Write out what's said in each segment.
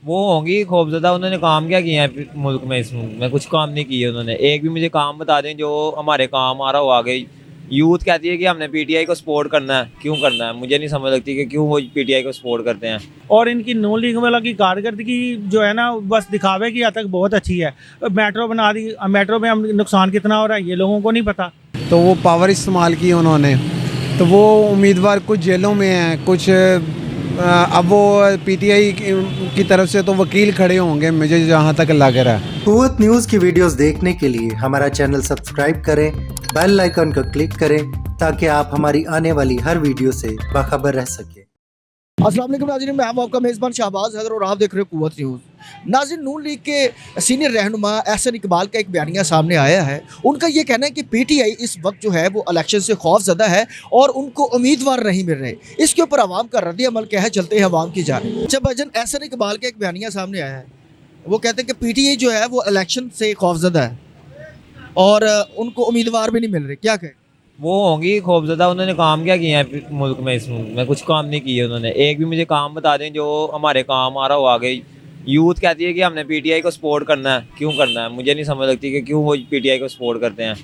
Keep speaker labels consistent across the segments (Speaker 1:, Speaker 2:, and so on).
Speaker 1: वो होंगी खौफजदा। उन्होंने काम क्या किया है मुल्क में? इस मुल्क में कुछ काम नहीं किए उन्होंने। एक भी मुझे काम बता दें जो हमारे काम आ रहा हो आगे। यूथ कहती है कि हमने पीटीआई को सपोर्ट करना है, क्यों करना है? मुझे नहीं समझ लगती कि क्यों वो पीटीआई को सपोर्ट करते हैं।
Speaker 2: और इनकी नॉन लीग वाला की कारकर्दगी जो है ना, बस दिखावे की हद तक बहुत अच्छी है। मेट्रो बना दी, मेट्रो में हम नुकसान कितना हो रहा है ये लोगों को नहीं पता।
Speaker 3: तो वो पावर इस्तेमाल की उन्होंने, तो वो उम्मीदवार कुछ जेलों में हैं, कुछ अब वो पीटीआई की तरफ से तो वकील खड़े होंगे, मुझे जहाँ तक लग रहा है।
Speaker 4: कुव्वत न्यूज़ की वीडियोस देखने के लिए हमारा चैनल सब्सक्राइब करें, बेल आइकन को क्लिक करें ताकि आप हमारी आने वाली हर वीडियो से बाखबर रह सकें।
Speaker 5: अस्सलाम वालेकुम नाज़रीन, मैं आपका मेज़बान शहबाज हैदर और आप देख रहे हो कुव्वत न्यूज़। नाज़रीन, नून लीग के सीनियर रहनुमा एहसन इकबाल का एक बयानिया सामने आया है। उनका ये कहना है कि पीटीआई इस वक्त जो है वो इलेक्शन से खौफज़दा है और उनको उम्मीदवार नहीं मिल रहे। इसके ऊपर आवाम का रद्द अमल क्या है, चलते हैं आवाम की जानिब। अच्छा भाईजान, एहसन इकबाल का एक बयानिया सामने आया है। वो कहते हैं कि पीटीआई जो है वो इलेक्शन से खौफज़दा है और उनको उम्मीदवार भी नहीं मिल रहे, क्या कहें?
Speaker 1: वो होंगी खौफजदा। उन्होंने काम क्या किया है मुल्क में? इस मुल्क में कुछ काम नहीं किए उन्होंने। एक भी मुझे काम बता दें जो हमारे काम आ रहा हो आगे। यूथ कहती है कि हमने पीटीआई को सपोर्ट करना है, क्यों करना है? मुझे नहीं समझ लगती कि क्यों वो पीटीआई को सपोर्ट करते हैं।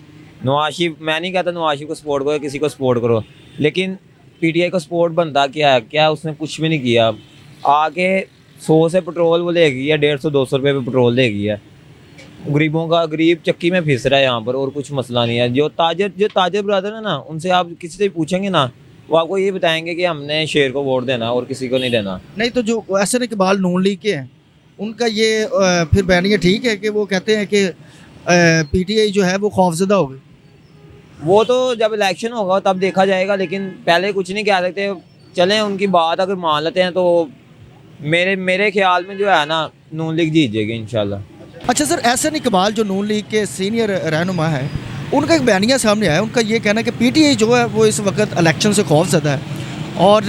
Speaker 1: नवाज शरीफ, मैं नहीं कहता नवाज शरीफ को सपोर्ट करो, किसी को सपोर्ट करो, लेकिन पीटीआई को सपोर्ट बनता क्या है? क्या उसने कुछ भी नहीं किया। आके 100 से पेट्रोल वो ले गई है, 150-200 रुपये पे पेट्रोल ले गई है। गरीबों का गरीब चक्की में फिस रहा है यहाँ पर, और कुछ मसला नहीं है। जो ताजर ब्रदर है ना, उनसे आप किसी से पूछेंगे ना, वो आपको ये बताएंगे कि हमने शेर को वोट देना और किसी को नहीं देना।
Speaker 5: नहीं तो जो एहसन इकबाल नून लीग के हैं, उनका ये फिर बयानिया ठीक है कि वो कहते हैं कि पीटीआई जो है वो खौफजदा हो गई।
Speaker 1: वो तो जब इलेक्शन होगा तब देखा जाएगा, लेकिन पहले कुछ नहीं कह सकते। चलें, उनकी बात अगर मान लेते हैं तो मेरे ख्याल में जो है ना, नून लीग जीत जाएगी इंशाल्लाह।
Speaker 5: अच्छा सर, एहसन इकबाल जो नून लीग के सीनियर रहनुमा है, उनका एक बयानिया सामने आया। उनका ये कहना है कि पीटीआई जो है वो इस वक्त इलेक्शन से खौफजदा है और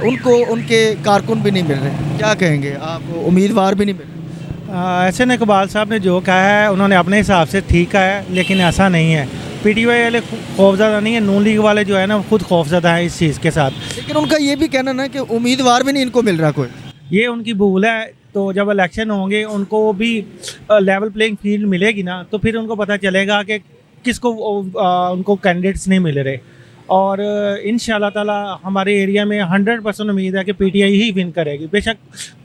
Speaker 5: उनको उनके कारकुन भी नहीं मिल रहे। क्या कहेंगे आप, उम्मीदवार भी नहीं मिल रहे?
Speaker 2: एहसन इकबाल साहब ने जो कहा है उन्होंने अपने हिसाब से ठीक कहा है, लेकिन ऐसा नहीं है। पीटीआई वाले खौफजदा नहीं है, नून लीग वाले जो है ना खुद खौफजदा है इस चीज़ के साथ।
Speaker 5: लेकिन उनका ये भी कहना ना कि उम्मीदवार भी नहीं इनको मिल रहा कोई।
Speaker 2: ये उनकी भूल है। तो जब इलेक्शन होंगे उनको भी लेवल प्लेइंग फील्ड मिलेगी ना, तो फिर उनको पता चलेगा कि किसको उनको कैंडिडेट्स नहीं मिल रहे। और इंशाल्लाह ताला हमारे एरिया में 100% उम्मीद है कि पीटीआई ही विन करेगी। बेशक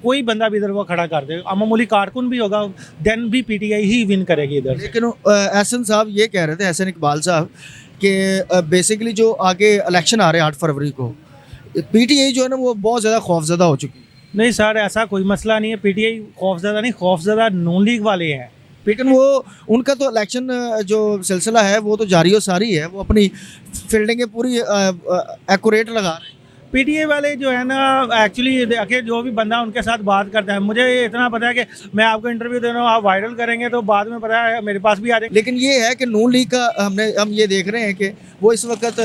Speaker 2: कोई बंदा भी इधर वो खड़ा कर दे, मामूली कारकुन भी होगा, देन भी पीटीआई ही विन करेगी इधर।
Speaker 5: लेकिन एहसन साहब ये कह रहे थे, एहसन इकबाल साहब, कि बेसिकली जो आगे इलेक्शन आ रहे हैं 8 फरवरी को, पीटीआई जो है ना वो बहुत ज़्यादा खौफजदा हो चुकी है।
Speaker 2: नहीं सर, ऐसा कोई मसला नहीं है। पीटीआई खौफजदा नहीं, खौफजदा नून लीग वाले हैं।
Speaker 5: लेकिन वो उनका तो इलेक्शन जो सिलसिला है वो तो जारी और सारी है। वो अपनी फील्डिंग पूरी एक्यूरेट लगा रहे हैं।
Speaker 2: पीटीए वाले जो है ना, एक्चुअली देखिए, जो भी बंदा उनके साथ बात करता है, मुझे इतना पता है कि मैं आपको इंटरव्यू दे रहा हूँ, आप वायरल करेंगे तो बाद में पता है मेरे पास भी आ जाएगा।
Speaker 5: लेकिन ये है कि नून लीग का हम ये देख रहे हैं कि वो इस वक्त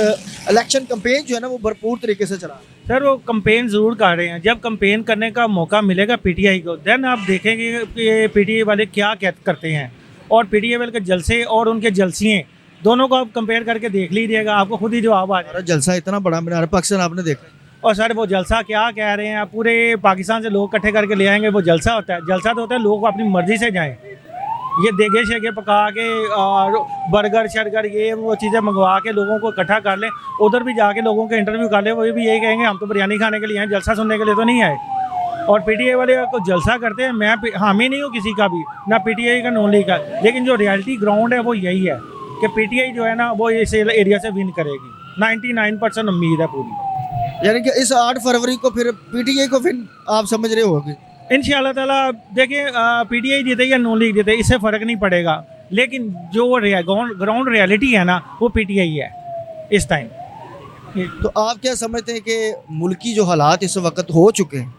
Speaker 5: इलेक्शन कैंपेन जो है ना वो भरपूर तरीके से चला रहा है।
Speaker 2: सर वो कंपेन ज़रूर कर रहे हैं। जब कंपेन करने का मौका मिलेगा पीटीआई को, देन आप देखेंगे कि पीटीआई वाले क्या करते हैं। और पीटीआई वाले के जलसे और उनके जलसियाँ दोनों को आप कंपेयर करके देख लीजिएगा, आपको खुद ही जवाब आ जाएगा।
Speaker 5: जलसा इतना बड़ा मीनार पाकिस्तान आपने देखा।
Speaker 2: और सर वो जलसा क्या कह रहे हैं, पूरे पाकिस्तान से लोग इकट्ठे करके ले आएंगे, वो जलसा होता है? जलसा तो होता है लोग अपनी मर्जी से जाएं। ये देगे शेगे पका के और बर्गर शर्गर ये वो चीज़ें मंगवा के लोगों को इकट्ठा कर लें, उधर भी जाके लोगों के इंटरव्यू कर लें, वो भी यही कहेंगे हम तो बिरयानी खाने के लिए आए, जलसा सुनने के लिए तो नहीं आए। और पीटीआई वाले को जलसा करते हैं। मैं हामी नहीं हूँ किसी का भी, ना पीटीआई का नून लीग का, लेकिन जो रियलिटी ग्राउंड है वो यही है कि पीटीआई जो है ना वो इस एरिया से विन करेगी। 99% उम्मीद है पूरी।
Speaker 5: यानी कि इस 8 फरवरी को फिर पीटीआई को फिर आप समझ रहे होगे
Speaker 2: इंशाल्लाह ताला। देखिए, पीटीआई जीते या नून लीग जीते इससे फ़र्क नहीं पड़ेगा, लेकिन जो ग्राउंड रियलिटी है ना वो पीटीआई है इस टाइम।
Speaker 5: तो आप क्या समझते हैं कि मुल्की जो हालात इस वक्त हो चुके हैं,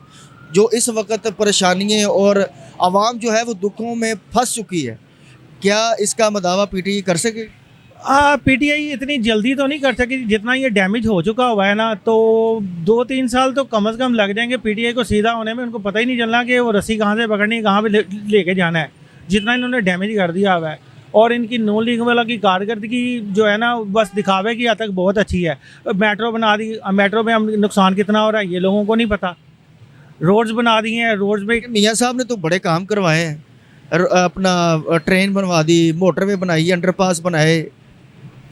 Speaker 5: जो इस वक्त परेशानियाँ और आवाम जो है वो दुखों में फंस चुकी है, क्या इसका मदावा पीटीआई कर सके?
Speaker 2: पीटीआई इतनी जल्दी तो नहीं कर सकी। जितना ये डैमेज हो चुका हुआ है ना, तो 2-3 साल तो कम से कम लग जाएंगे पीटीआई को सीधा होने में। उनको पता ही नहीं चलना कि वो रस्सी कहाँ से पकड़नी, कहाँ पे लेके जाना है, जितना इन्होंने डैमेज कर दिया हुआ है। और इनकी नॉन लीग वाला की कारकर्दगी जो है ना, बस दिखावे की हद तक बहुत अच्छी है। मेट्रो बना दी, मेट्रो में हम नुकसान कितना हो रहा है ये लोगों को नहीं पता। रोड्स बना दिए हैं, रोड्स में
Speaker 5: मियाँ साहब ने तो बड़े काम करवाए हैं, अपना ट्रेन बनवा दी, मोटरवे बनाई, अंडरपास बनाए।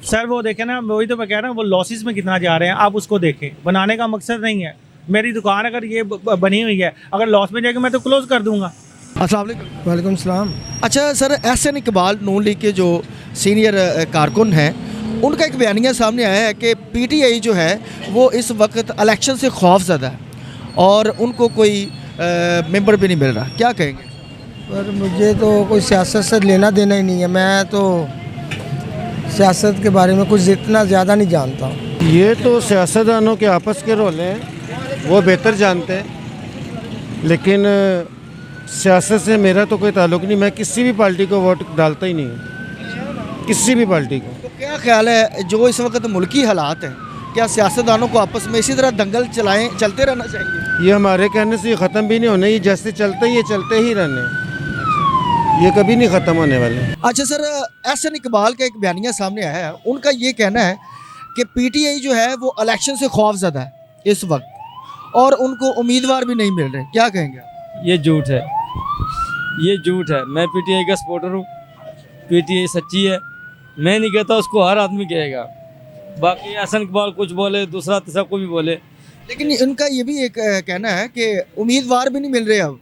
Speaker 2: सर वो देखें ना, वही तो मैं कह रहा हूँ, वो लॉसेस में कितना जा रहे हैं आप उसको देखें। बनाने का मकसद नहीं है। मेरी दुकान अगर ये बनी हुई है, अगर लॉस में जाएगी मैं तो क्लोज कर दूंगा।
Speaker 5: अस्सलाम वालेकुम।
Speaker 6: वालेकुम सलाम।
Speaker 5: अच्छा सर, एहसन इकबाल नून लीग के जो सीनियर कारकुन हैं, उनका एक बयानिया सामने आया है कि पीटीआई जो है वो इस वक्त इलेक्शन से खौफजदा है और उनको कोई मेंबर भी नहीं मिल रहा, क्या कहेंगे?
Speaker 6: पर मुझे तो कोई सियासत से लेना देना ही नहीं है। मैं तो सियासत के बारे में कुछ इतना ज़्यादा नहीं जानता हूँ।
Speaker 7: ये तो सियासतदानों के आपस के रोल हैं, वो बेहतर जानते हैं, लेकिन सियासत से मेरा तो कोई ताल्लुक नहीं। मैं किसी भी पार्टी को वोट डालता ही नहीं हूँ, किसी भी पार्टी को।
Speaker 5: तो क्या ख्याल है जो इस वक्त मुल्की हालात हैं, क्या सियासतदानों को आपस में इसी तरह दंगल चलते रहना चाहिए?
Speaker 7: ये हमारे कहने से ये ख़त्म भी नहीं होने, ये जैसे चलते ही ये चलते ही रहने, ये कभी नहीं ख़त्म होने वाले।
Speaker 5: अच्छा सर, एहसन इकबाल का एक बयानिया सामने आया है, उनका ये कहना है कि पीटीआई जो है वो इलेक्शन से खौफजदा है इस वक्त और उनको उम्मीदवार भी नहीं मिल रहे, क्या कहेंगे आप?
Speaker 8: ये झूठ है, ये झूठ है। मैं पीटीआई का सपोर्टर हूँ, पीटीआई सच्ची है। मैं नहीं कहता, उसको हर आदमी कहेगा। बाकी एहसन इकबाल कुछ बोले, दूसरा तीसरा कोई भी बोले,
Speaker 5: लेकिन इनका ये भी एक कहना है कि उम्मीदवार भी नहीं मिल रहे अब।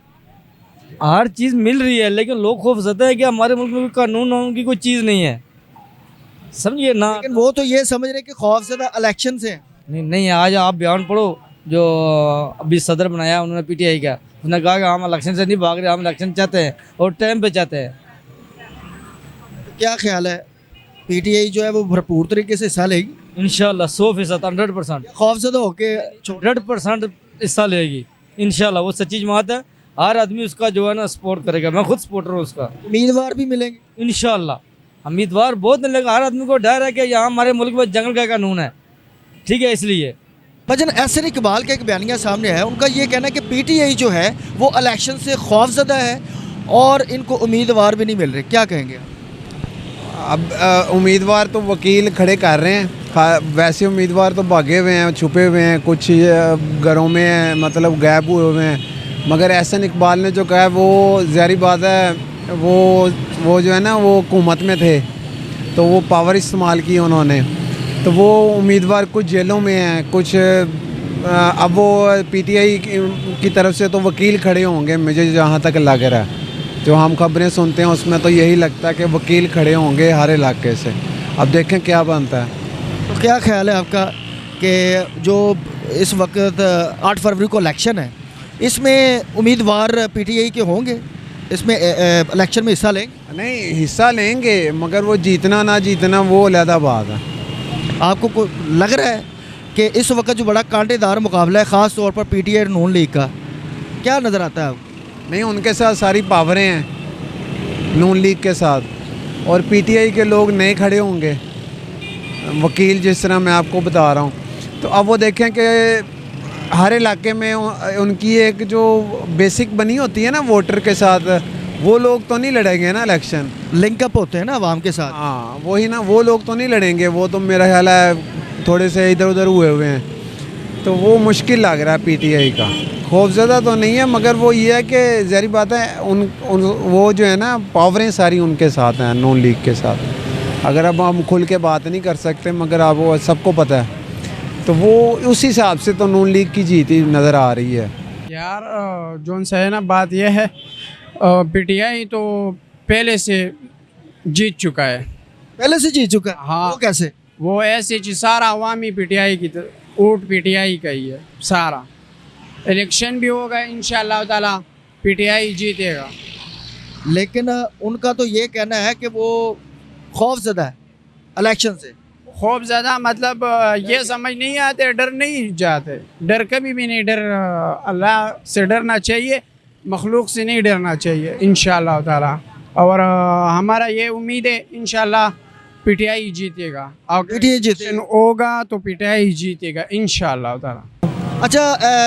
Speaker 8: हर चीज़ मिल रही है, लेकिन लोग खौफजदा है कि हमारे मुल्क में कोई कानून वानून की कोई चीज़ नहीं है, समझिए ना।
Speaker 5: लेकिन वो तो ये समझ रहे कि खौफजदा इलेक्शन से हैं।
Speaker 8: नहीं, आज आप बयान पढ़ो जो अभी सदर बनाया उन्होंने पीटीआई का, उसने कहा कि हम इलेक्शन से नहीं भाग रहे, हम इलेक्शन चाहते हैं और टाइम पे चाहते हैं।
Speaker 5: तो क्या ख्याल है, पीटीआई जो है वो भरपूर तरीके से हिस्सा लेगी?
Speaker 8: इंशाल्लाह 100%, 100%,
Speaker 5: खौफजदा होके
Speaker 8: 100% हिस्सा लेगी इंशाल्लाह। वो सच्ची जमात है, हर आदमी उसका जो है ना सपोर्ट करेगा। मैं खुद सपोर्टर हूँ उसका।
Speaker 5: उम्मीदवार भी मिलेंगे
Speaker 8: इंशाल्लाह। उम्मीदवार बहुत नहीं लगा, हर आदमी को डर है कि यहाँ हमारे मुल्क में जंगल का कानून है, ठीक है, इसलिए।
Speaker 5: भजन एहसन इकबाल का एक बयानिया सामने है, उनका ये कहना है कि पीटीआई जो है वो इलेक्शन से खौफजदा है और इनको उम्मीदवार भी नहीं मिल रहे, क्या कहेंगे?
Speaker 3: अब उम्मीदवार तो वकील खड़े कर रहे हैं, वैसे उम्मीदवार तो भागे हुए हैं, छुपे हुए हैं, कुछ घरों में हैं, मतलब गायब हुए हुए हैं। मगर एहसन इकबाल ने जो कहा है वो ज़ाहिर बात है, वो जो है ना वो हुकूमत में थे तो वो पावर इस्तेमाल की उन्होंने, तो वो उम्मीदवार कुछ जेलों में हैं, कुछ अब वो पीटीआई की तरफ से तो वकील खड़े होंगे, मुझे जहाँ तक लग रहा है, जो हम खबरें सुनते हैं उसमें तो यही लगता है कि वकील खड़े होंगे हर इलाके से। अब देखें क्या बनता है।
Speaker 5: तो क्या ख्याल है आपका कि जो इस वक्त 8 फरवरी को इलेक्शन है, इसमें उम्मीदवार पीटीआई के होंगे, इसमें इलेक्शन में हिस्सा लेंगे?
Speaker 3: नहीं, हिस्सा लेंगे, मगर वो जीतना ना जीतना वो अलहदा बात है।
Speaker 5: आपको लग रहा है कि इस वक्त जो बड़ा कांटेदार मुकाबला है ख़ास तौर पर पीटीआई और नून लीग का, क्या नज़र आता है आपको?
Speaker 3: नहीं, उनके साथ सारी पावरें हैं नून लीग के साथ, और पीटीआई के लोग नहीं खड़े होंगे, वकील जिस तरह मैं आपको बता रहा हूँ। तो अब वो देखें कि हर इलाके में उनकी एक जो बेसिक बनी होती है ना वोटर के साथ, वो लोग तो नहीं लड़ेंगे ना इलेक्शन।
Speaker 5: लिंकअप होते हैं ना आवाम के साथ।
Speaker 3: हाँ वही ना, वो लोग तो नहीं लड़ेंगे, वो तो मेरा ख्याल है थोड़े से इधर उधर हुए हुए हैं, तो वो मुश्किल लग रहा है पीटीआई का। खौफजदा तो नहीं है, मगर वो ये है कि ज़ाहिर बात है वो जो है ना पावरें सारी उनके साथ हैं, नून लीग के साथ। अगर अब हम खुल के बात नहीं कर सकते, मगर अब वो सबको पता है, तो वो उस हिसाब से तो नून लीग की जीती नज़र आ रही है।
Speaker 9: यार जोन सा है ना, बात यह है पीटीआई तो पहले से जीत चुका है।
Speaker 5: पहले से जीत चुका है?
Speaker 9: हाँ।
Speaker 5: वो कैसे?
Speaker 9: वो ऐसे सारा अवामी पीटीआई की वोट पीटीआई का ही है सारा। इलेक्शन भी होगा इंशाअल्लाह ताला, पीटीआई जीतेगा।
Speaker 5: लेकिन उनका तो ये कहना है कि वो खौफजदा है इलेक्शन से।
Speaker 9: खौफ ज़्यादा मतलब ये समझ नहीं आते, डर नहीं जाते, डर कभी भी नहीं। डर अल्लाह से डरना चाहिए, मखलूक से नहीं डरना चाहिए इंशाअल्लाह ताला। और हमारा ये उम्मीद है इंशाअल्लाह पीटीआई जीतेगा, और
Speaker 5: पीटीआई जीतेगा
Speaker 9: होगा तो पीटीआई जीतेगा इंशाअल्लाह ताला।
Speaker 5: अच्छा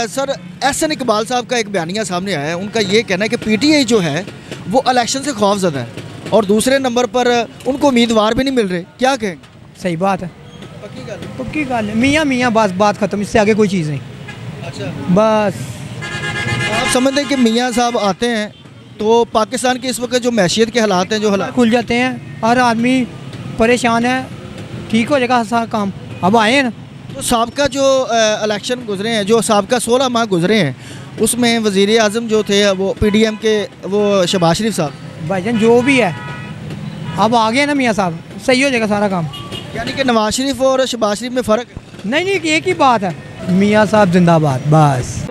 Speaker 5: सर, एहसन इकबाल साहब का एक बयानिया सामने आया है, उनका ये कहना है कि पीटीआई जो है वो इलेक्शन से खौफजदा है और दूसरे नंबर पर उनको उम्मीदवार भी नहीं मिल रहे, क्या कहेंगे?
Speaker 6: सही बात है, पक्की गल है। मियाँ बस बात ख़त्म, इससे आगे कोई चीज़ नहीं।
Speaker 5: अच्छा,
Speaker 6: बस
Speaker 5: समझते हैं कि मियाँ साहब आते हैं तो पाकिस्तान के इस वक्त जो मैशियत के हालात हैं, जो हालात
Speaker 6: खुल जाते हैं, हर आदमी परेशान है, ठीक हो जाएगा सारा काम। अब आए हैं ना,
Speaker 5: तो साबका जो इलेक्शन गुजरे हैं, जो साबका 16 माह गुजरे हैं, उसमें वज़ीर आज़म जो थे वो PDM के वो शहबाज शरीफ साहब,
Speaker 6: भाईजान जो भी है अब आ गए ना मियाँ साहब, सही हो जाएगा सारा काम।
Speaker 5: यानी कि नवाज शरीफ और शहबाज शरीफ में फ़र्क है।
Speaker 6: नहीं नहीं, एक ही बात है, मियाँ साहब जिंदाबाद बस।